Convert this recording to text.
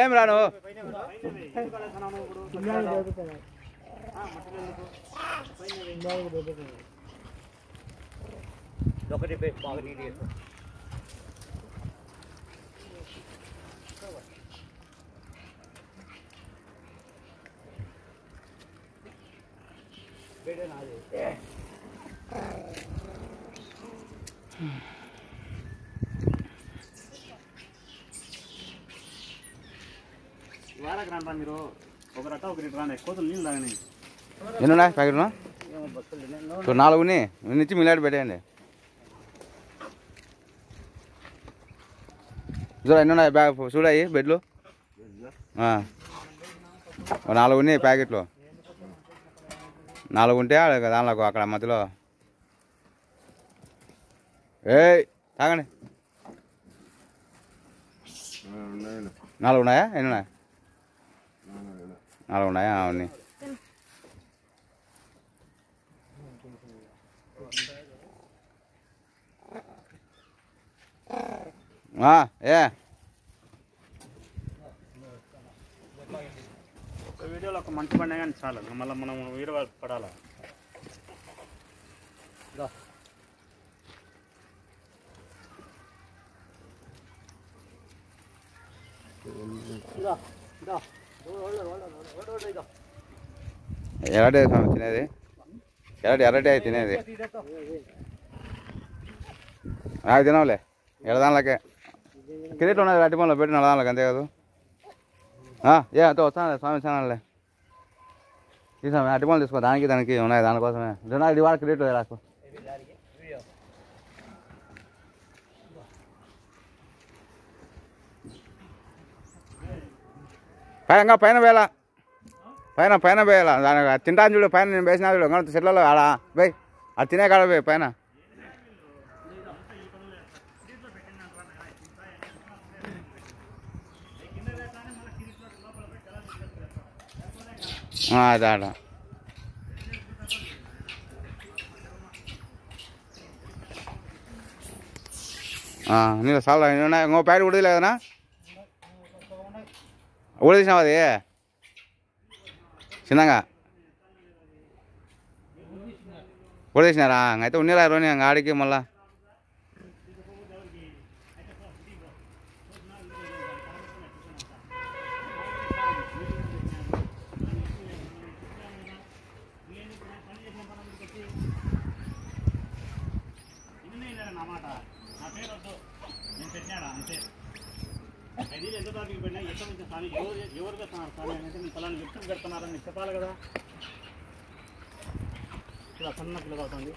ఏం రాను ఒకటి బాగా నీట్ వారాకి రాండి మీరు ఒక రట్ట ఒక లీటర్ రాండి కోతులు నీళ్ళు తాగని ఎన్నున్నాయి ప్యాకెట్లు 4 నుంచి మిలాడి పెట్టేయండి చూడ ఎన్నున్నాయి బ్యాగ్ చూడాయి బెడ్లు 4 ఉన్నాయి ప్యాకెట్లు 4 ఉంటే దానిలో అక్కడ మధ్యలో తాగండి 4 ఉన్నాయా ఎన్ని ఉన్నాయి 4 ఉన్నాయా అవన్నీ వీడియోలో ఒక మంచి పడినా కానీ చాలు మళ్ళీ మనం వీడియో పడాలా ఎరటే తినేది ఎరటే తినేది నాకు తినవులే ఎడదానిలకే క్రికెట్ ఉన్నది అట్టి పనులు పెట్టి నడదానిలకి అంతే కాదు అంత వస్తాను స్వామి ఛానల్లే తీసాము అట్టి పనులు తీసుకో దానికి ఉన్నాయి దానికోసమే ఇది వాడు క్రికెట్ రాకు పైన వేయాల పైన వేయాల దానికి తింటాను చూడు పైన నేను వేసిన చూడు చెట్లలో ఆడ బై అది తినే కాడ పోయి పైన అదే ఆడ నీళ్ళు చాలా ఇంకో ప్యాకెట్ ఉడదలేదనా ఉడదీసినావు అది చిన్నగా ఉడదీసినారా అయితే ఉన్నీరా రోని ఆడికి మళ్ళా ఎవరు స్వామి అంటే నేను ఫలాన్ని వ్యక్తులు పెడుతున్నారని చెప్పాలి కదా ఇలా సన్న పిల్లలు అవుతుంది